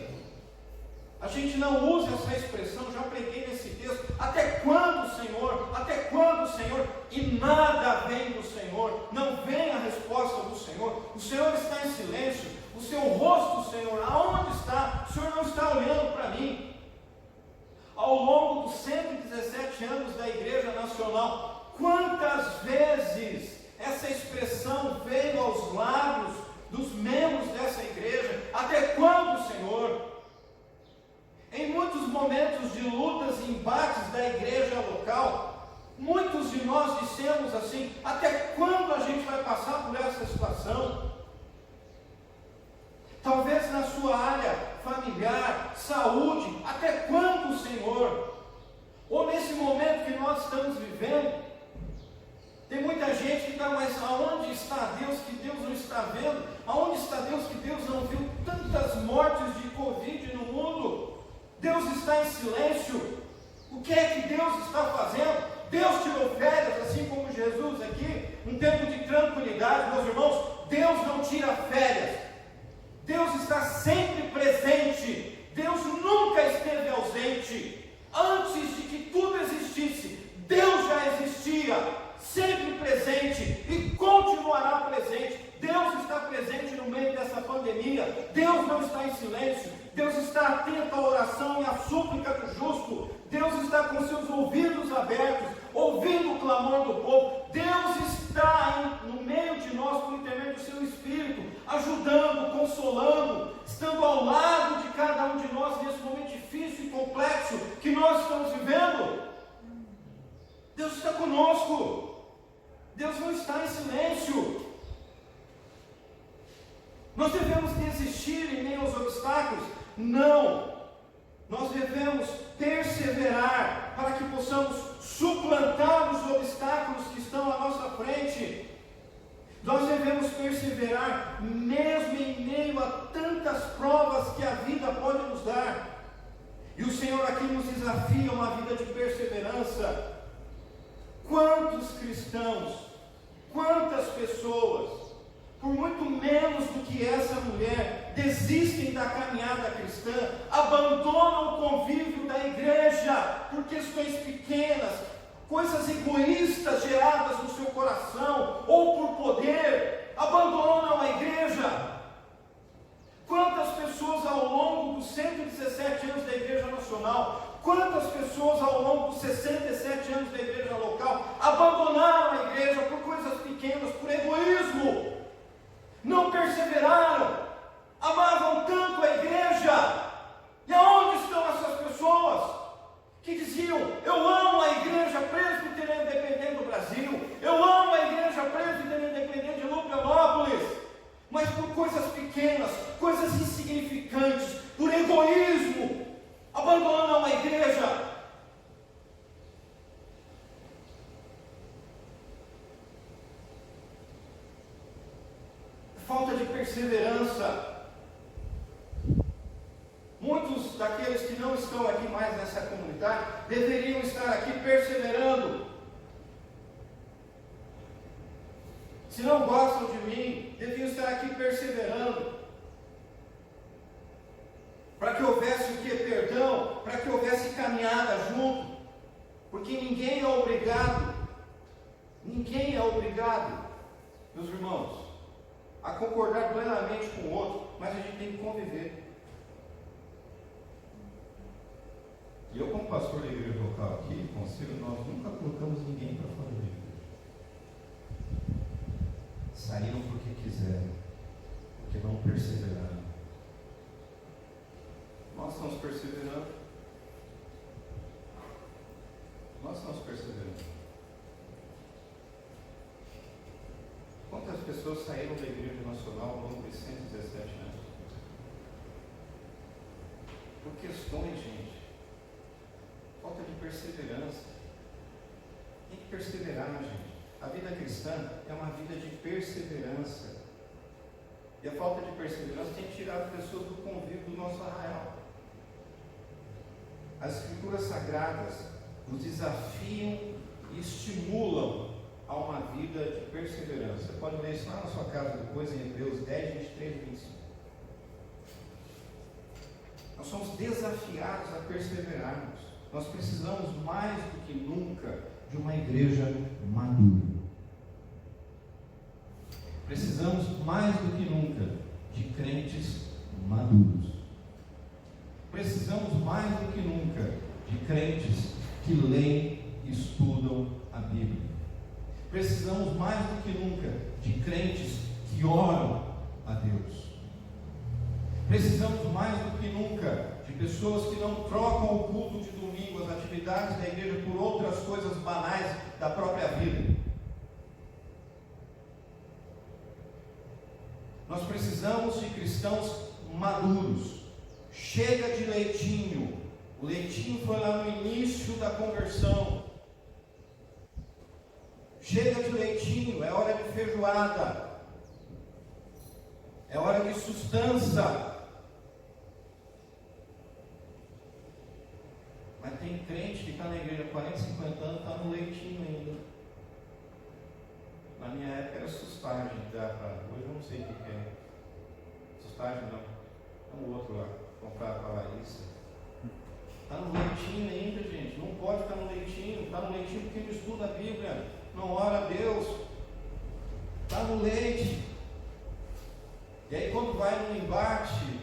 a gente não usa essa expressão, já preguei nesse texto, até quando, Senhor? Até quando, Senhor? E nada vem do Senhor, não vem a resposta do Senhor, o Senhor está em silêncio, o seu rosto, Senhor, aonde está? O Senhor não está olhando para mim. Ao longo dos 117 anos da Igreja Nacional, quantas vezes essa expressão está Deus que Deus não está vendo? Aonde está Deus que Deus não viu tantas mortes de Covid no mundo? Deus está em silêncio. O que é que Deus está fazendo? Deus tirou férias, assim como Jesus aqui, um tempo de tranquilidade. Meus irmãos, Deus não tira férias. Deus está sempre presente. Deus nunca esteve ausente. Antes de que tudo existisse, Deus já existia, sempre presente e continuará presente. Deus está presente no meio dessa pandemia. Deus não está em silêncio. Deus está atento à oração e à súplica do justo. Deus está com seus ouvidos abertos, ouvindo o clamor do povo. Deus está no meio de nós por intermédio do seu Espírito, ajudando, consolando, estando ao lado de cada um de nós nesse momento difícil e complexo que nós estamos vivendo. Deus está conosco. Deus não está em silêncio. Nós devemos desistir em meio aos obstáculos? Não. Nós devemos perseverar para que possamos suplantar os obstáculos que estão à nossa frente. Nós devemos perseverar mesmo em meio a tantas provas que a vida pode nos dar. E o Senhor aqui nos desafia a uma vida de perseverança. Quantos cristãos, quantas pessoas, por muito menos do que essa mulher, desistem da caminhada cristã, abandonam o convívio da igreja por questões pequenas, coisas egoístas geradas no seu coração, ou por poder, abandonam a igreja. Quantas pessoas ao longo dos 117 anos da Igreja Nacional, quantas pessoas ao longo dos 67 anos da Igreja Local, abandonaram a igreja por coisas pequenas, por egoísmo, não perseveraram, amavam tanto a igreja. E aonde estão essas pessoas que diziam: eu amo a Igreja Presbiteriana Independente do Brasil, eu amo a Igreja Presbiteriana Independente de Lupianópolis, mas por coisas pequenas, coisas insignificantes, por egoísmo, abandonam a igreja. Falta de perseverança. Muitos daqueles que não estão aqui mais nessa comunidade deveriam estar aqui perseverando. Se não gostam de mim, deviam estar aqui perseverando, para que houvesse o que? Perdão, para que houvesse caminhada junto, porque ninguém é obrigado, meus irmãos, a concordar plenamente com o outro, mas a gente tem que conviver. E eu, como pastor da igreja local aqui, conselho, nós nunca colocamos ninguém para fora da igreja. Saíram porque quiseram, porque não perseveraram. Nós estamos perseverando. Quantas pessoas saíram da Igreja Nacional ao longo de 117 anos? Por questões, gente. Falta de perseverança. Tem que perseverar, gente. A vida cristã é uma vida de perseverança. E a falta de perseverança tem tirado pessoas do convívio do nosso arraial. As Escrituras Sagradas nos desafiam e estimulam a uma vida de perseverança. Você pode ler isso lá na sua casa depois, em Hebreus 10, 23 e 25. Nós somos desafiados a perseverarmos. Nós precisamos mais do que nunca de uma igreja madura. Precisamos mais do que nunca de crentes maduros. Precisamos mais do que nunca de crentes que leem e estudam a Bíblia. Precisamos mais do que nunca de crentes que oram a Deus. Precisamos mais do que nunca de pessoas que não trocam o culto de domingo, as atividades da igreja, por outras coisas banais da própria vida. Nós precisamos de cristãos maduros. Chega de leitinho. O leitinho foi lá no início da conversão. Chega de leitinho, é hora de feijoada. feijoada. É hora de sustância. Mas tem crente que está na igreja há 40, 50 anos, está no leitinho ainda. Na minha época era sustagem, hoje eu não sei o que é. Sustagem não. É um outro lá, comprado para a Larissa. Está no leitinho ainda, gente. Não pode ficar no leitinho. Está no leitinho porque não estuda a Bíblia, não ora a Deus. Está no leite. E aí quando vai num embate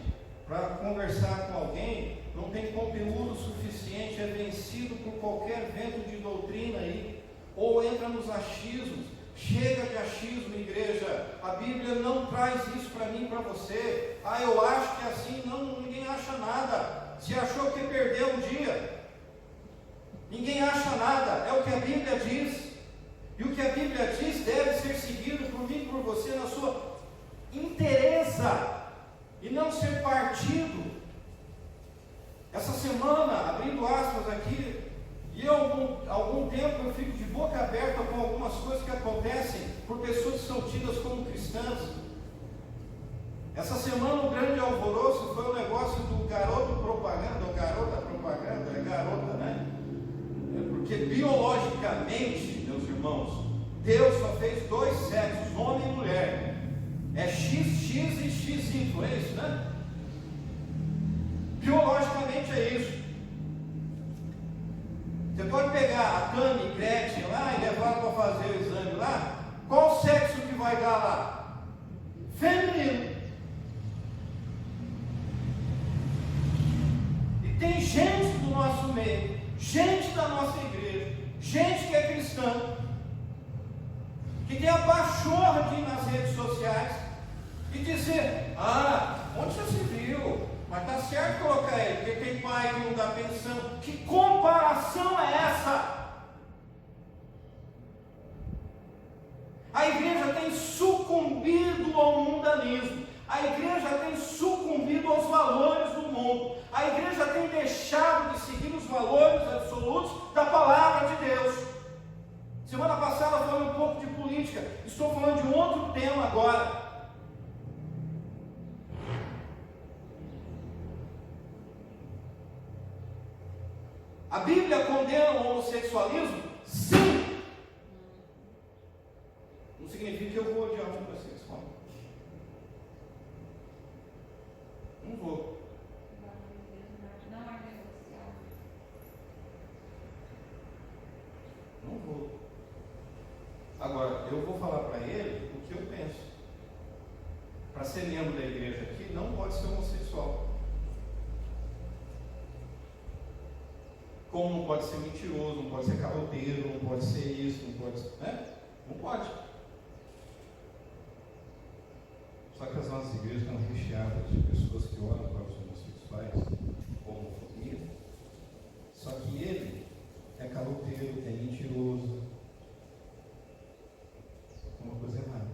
para conversar com alguém, não tem conteúdo suficiente, é vencido por qualquer vento de doutrina aí, ou entra nos achismos. Chega de achismo, igreja. A Bíblia não traz isso para mim e para você. Eu acho que é assim. Não, ninguém acha nada. Se achou que perdeu um dia, ninguém acha nada. É o que a Bíblia diz. E o que a Bíblia diz deve ser seguido por mim e por você na sua inteireza, e não ser partido. Essa semana, abrindo aspas aqui, e algum tempo eu fico de boca aberta com algumas coisas que acontecem por pessoas que são tidas como cristãs. Essa semana o grande alvoroço foi o negócio do garoto propaganda, ou garota propaganda, é garota, né? Porque biologicamente, meus irmãos, Deus só fez dois sexos, homem e mulher. É XX e XY, é isso, né? Biologicamente é isso. Você pode pegar a Tami e Gretchen lá e levar para fazer o exame lá. Qual sexo que vai dar lá? Feminino. E tem gente do nosso meio, gente da nossa igreja, gente que é cristã, que tem a pachorra de ir nas redes sociais e dizer: onde já se viu? Mas está certo colocar ele, porque tem pai que não dá pensão. Que comparação é essa? A igreja tem sucumbido ao mundanismo. A igreja tem sucumbido aos valores do mundo. A igreja tem deixado de seguir os valores absolutos da palavra de Deus. Semana passada falei um pouco de política. Estou falando de um outro tema agora. A Bíblia condena o homossexualismo? Sim! Não significa que eu vou odiar o homossexual. Não vou. Não vou. Agora, eu vou falar para ele o que eu penso. Para ser membro da igreja aqui, não pode ser homossexual. Como não pode ser mentiroso, não pode ser caloteiro, não pode ser isso, não pode ser, né? Não pode. Só que as nossas igrejas estão recheadas de pessoas que oram para os homossexuais, com homofobia. Só que ele é caloteiro, é mentiroso. Uma coisa errada.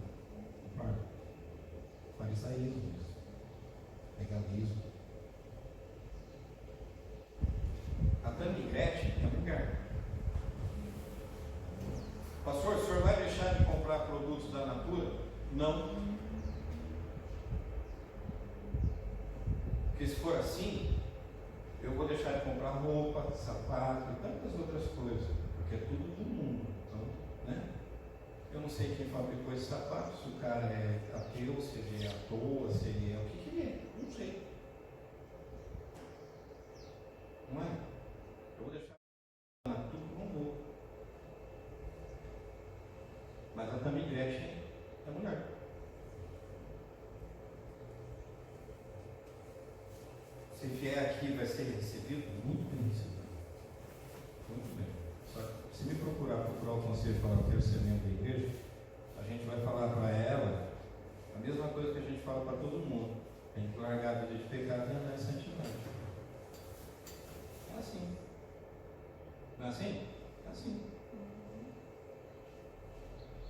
Farisaísmo, legalismo. A Tami Gretchen é mulher. Pastor, o senhor vai deixar de comprar produtos da Natura? Não. Porque se for assim, eu vou deixar de comprar roupa, sapato e tantas outras coisas, porque é tudo do mundo. Então, né? Eu não sei quem fabricou esse sapato, se o cara é ateu, se ele é à toa, se ele é o que ele é, não sei. Não é? Eu vou deixar tudo com roupa. Mas a Tami Gretchen é mulher. Se vier aqui, vai ser recebido muito bem recebido. Muito bem. Só que se me procurar o conselho e falar que eu quero ser membro da igreja, a gente vai falar para ela a mesma coisa que a gente fala para todo mundo. Tem que largar a vida de pecado e andar em santidade. É assim. Não é assim? É assim.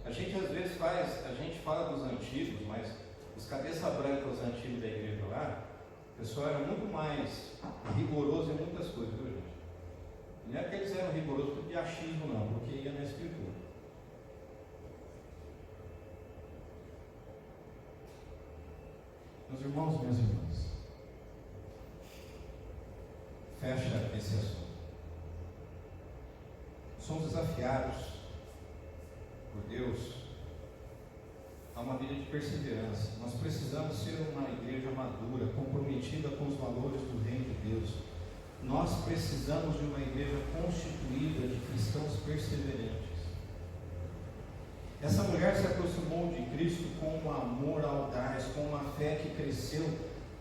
A gente às vezes a gente fala dos antigos, mas os cabeça branca, os antigos da igreja lá, o pessoal era muito mais rigoroso em muitas coisas, viu, gente? Não é que eles eram rigorosos por achismo, não, porque ia na escritura. Meus irmãos, minhas irmãs, fecha esse assunto. Somos desafiados por Deus a uma vida de perseverança. Nós precisamos ser uma igreja madura, comprometida com os valores do reino de Deus. Nós precisamos de uma igreja constituída de cristãos perseverantes. Essa mulher se aproximou de Cristo com um amor audaz, com uma fé que cresceu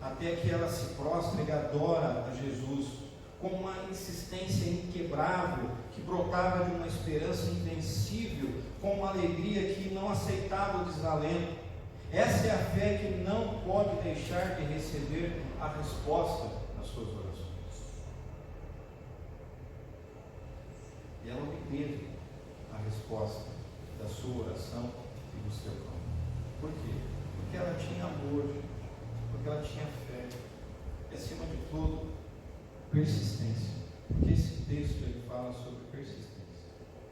até que ela se prostra e adora a Jesus, com uma insistência inquebrável que brotava de uma esperança invencível, com uma alegria que não aceitava o desalento. Essa é a fé que não pode deixar de receber a resposta nas suas orações. E ela obteve a resposta da sua oração e do seu clamor. Por quê? Porque ela tinha amor, porque ela tinha fé, e acima de tudo, persistência. Porque esse texto ele fala sobre persistência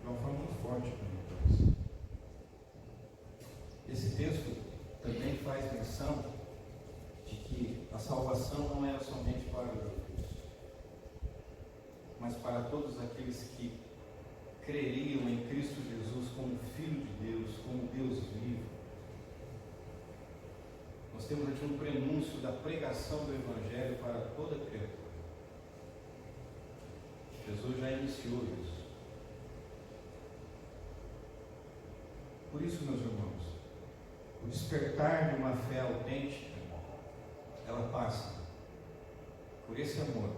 de uma forma muito forte para mim. Esse texto também faz menção de que a salvação não era somente para os judeus, mas para todos aqueles que creriam em Cristo Jesus como Filho de Deus, como Deus vivo. Nós temos aqui um prenúncio da pregação do Evangelho para toda criatura. Jesus já iniciou isso. Por isso, meus irmãos, o despertar de uma fé autêntica, ela passa por esse amor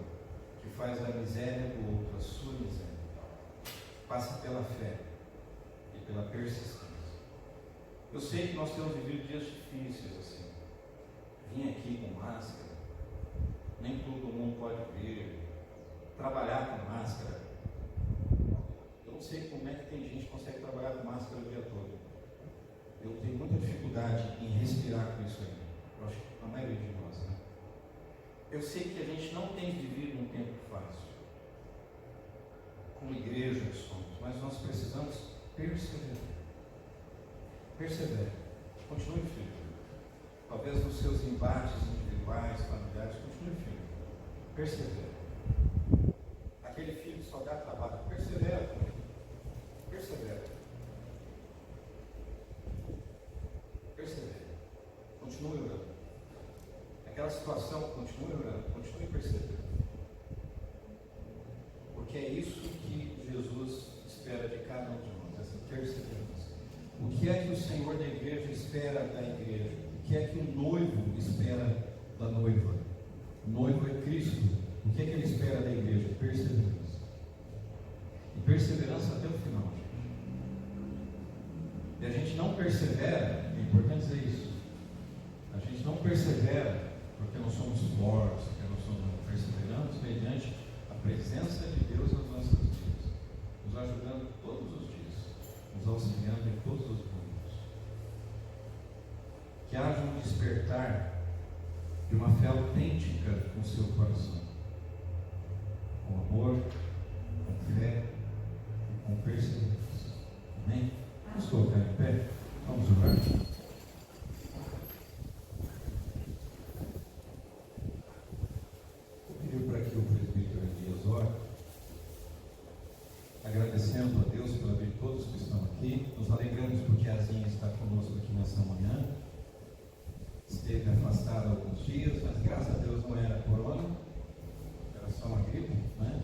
que faz da miséria do outro a sua miséria. Passa pela fé e pela persistência. Eu sei que nós temos vivido dias difíceis assim. Vim aqui com máscara, nem todo mundo pode vir. Trabalhar com máscara. Eu não sei como é que tem gente que consegue trabalhar com máscara o dia todo. Eu tenho muita dificuldade em respirar com isso aí. Eu acho que a maioria de nós, né? Eu sei que a gente não tem vivido um tempo fácil, como igreja que somos, mas nós precisamos perseverar. Persevere. Continue firme. Talvez nos seus embates individuais, familiares, continue firme. Persevere. Aquele filho que só dá trabalho, persevera. Persevera. Persevere. Continue orando. Aquela situação, continue orando, continue perseverando. Porque é isso que Jesus espera de cada um de nós, essa perseverança. O que é que o Senhor da igreja espera da igreja? O que é que o noivo espera da noiva? O noivo é Cristo. O que é que ele espera da igreja? Perseverança. E perseverança até o final. E a gente não persevera, é importante dizer isso. A gente não persevera porque não somos fortes, porque não somos perseverantes mediante a presença de Deus nas nossas vidas, nos ajudando todos os dias, nos auxiliando em todos os momentos. Que haja um despertar de uma fé autêntica no seu coração, com amor, com fé e com perseverança. Amém? Vamos colocar em pé? Vamos orar. Vou pedir para que o presbítero Elias ore, agradecendo a Deus pela vida de todos que estão aqui. Nos alegramos porque a Zinha está conosco aqui nessa manhã. Esteve afastada alguns dias, mas graças a Deus não era corona, era só uma gripe, né?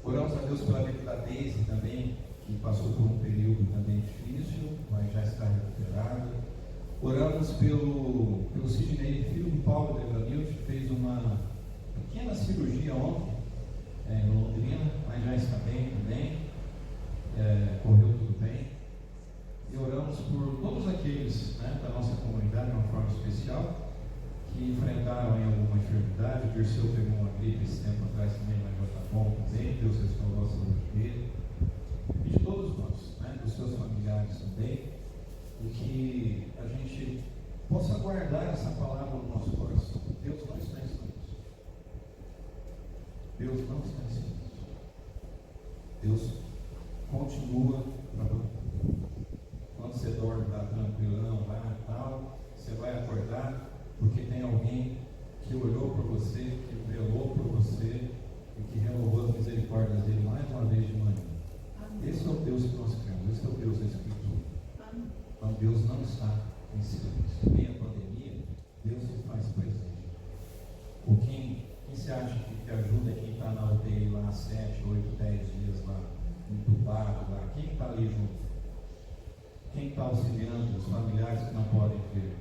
Oramos a Deus pela vida da Deise também, que passou por um período também difícil, mas já está recuperada. Oramos pelo Sidney, filho do Paulo Devanilde, que fez uma pequena cirurgia ontem, em Londrina, mas já está bem também, correu tudo bem. E oramos por todos aqueles, né, da nossa comunidade, de uma forma especial, que enfrentaram em alguma enfermidade. O Dirceu pegou uma gripe esse tempo atrás também, mas já está bom também. Deus restaurou a saúde dele. E de todos nós, né, dos seus familiares também, e que a gente possa guardar essa palavra no nosso coração. Deus não está em silêncio. Deus não está em silêncio. Deus continua trabalhando. Quando você dorme lá tranquilão, lá e tal, você vai acordar, porque tem 7, 8, 10 dias lá, entubado lá. Quem está ali junto? Quem está auxiliando os familiares que não podem ver?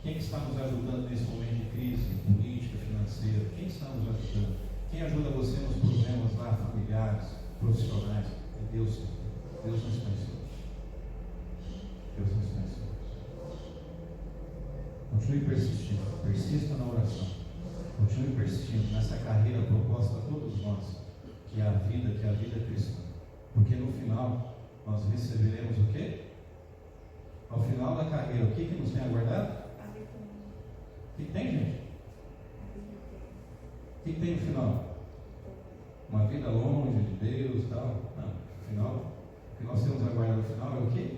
Quem está nos ajudando nesse momento de crise política, financeira? Quem está nos ajudando? Quem ajuda você nos problemas lá, familiares, profissionais? É Deus. Deus nos conhece. Deus nos conhece. Continue persistindo. Persista na oração. Continue persistindo nessa carreira proposta a todos nós, que é a vida cristã. Porque no final, nós receberemos o quê? Ao final da carreira, o que nos tem aguardado? O que tem, gente? O que tem no final? Uma vida longe de Deus e tal? Não, no final, o que nós temos aguardado no final é o quê?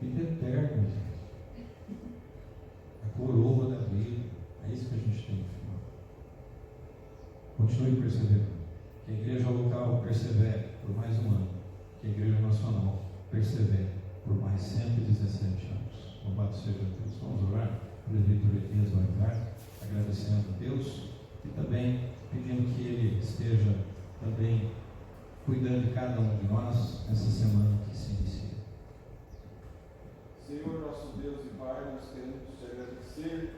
Vida eterna, gente. A coroa da vida. É isso que a gente tem no final. Continue perseverando. Que a igreja local persevere por mais um ano. Que a igreja nacional persevere por mais 117 anos. Louvado seja Deus. Vamos orar. O presbítero Elias vai orar, agradecendo a Deus e também pedindo que Ele esteja também cuidando de cada um de nós nessa semana que se inicia. Senhor, nosso Deus e Pai, nós queremos te agradecer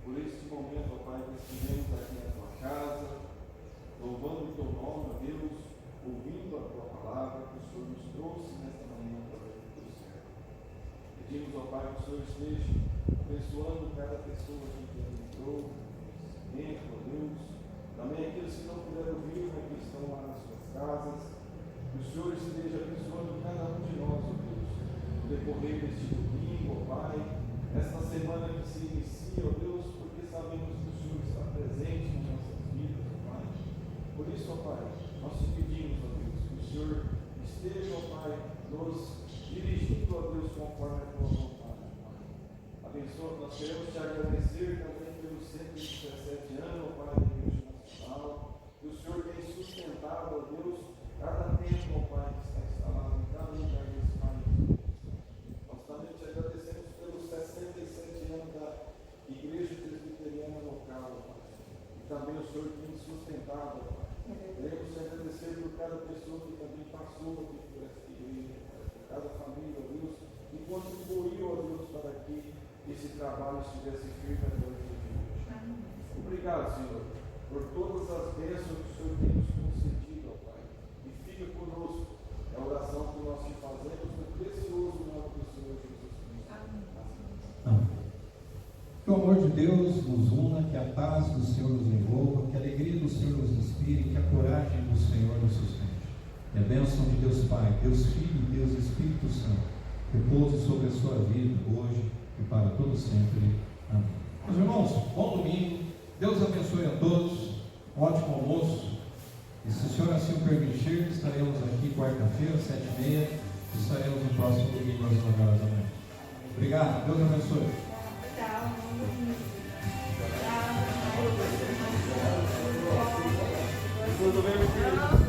por este momento, ó Pai, que estivemos aqui na tua casa, louvando o teu nome, ó Deus, ouvindo a tua palavra que o Senhor nos trouxe nesta manhã através do teu servo. Pedimos, ó Pai, que o Senhor esteja abençoando cada pessoa que entrou nesse momento, ó Deus, também aqueles que não puderam vir, mas que estão lá nas suas casas, que o Senhor esteja abençoando cada um de nós, ó Deus, no decorrer deste domingo, ó Pai, esta semana que se inicia, ó Deus, porque sabemos que o Senhor está presente nas nossas vidas, ó Pai. Por isso, ó Pai, nós te pedimos, ó Deus, que o Senhor esteja, ó Pai, nos dirigindo, ó Deus, conforme a tua vontade, ó Pai. Abençoa, nós queremos te agradecer também pelos 117 anos, ó Pai, da Igreja Nacional, que o Senhor tem sustentado, ó Deus, cada tempo, ó Pai, que está instalado em cada lugar desse país. Nós também te agradecemos pelos 67 anos da Igreja Presbiteriana local, ó Pai. E também o Senhor tem sustentado, ó Pai. Queremos te agradecer por cada pessoa que também passou aqui por esta igreja, por cada família, ó Deus, que contribuiu, ó Deus, para que esse trabalho estivesse firme até o dia de hoje. Obrigado, Senhor, por todas as bênçãos que o Senhor tem nos concedido, ó Pai. E fica conosco. É a oração que nós te fazemos no precioso nome do Senhor Jesus Cristo. Amém. Que o amor de Deus nos una, que a paz do Senhor nos envolva, que a alegria do Senhor nos inspire, que a coragem do Senhor nos sustente. E a bênção de Deus Pai, Deus Filho e Deus Espírito Santo repouse sobre a sua vida hoje e para todo sempre. Amém. Meus irmãos, bom domingo. Deus abençoe a todos. Um ótimo almoço. E se o Senhor assim o permitir, estaremos aqui quarta-feira, 7h30. Estaremos no próximo domingo às 9h da manhã. Obrigado. Deus abençoe. Tudo bem, meu filho?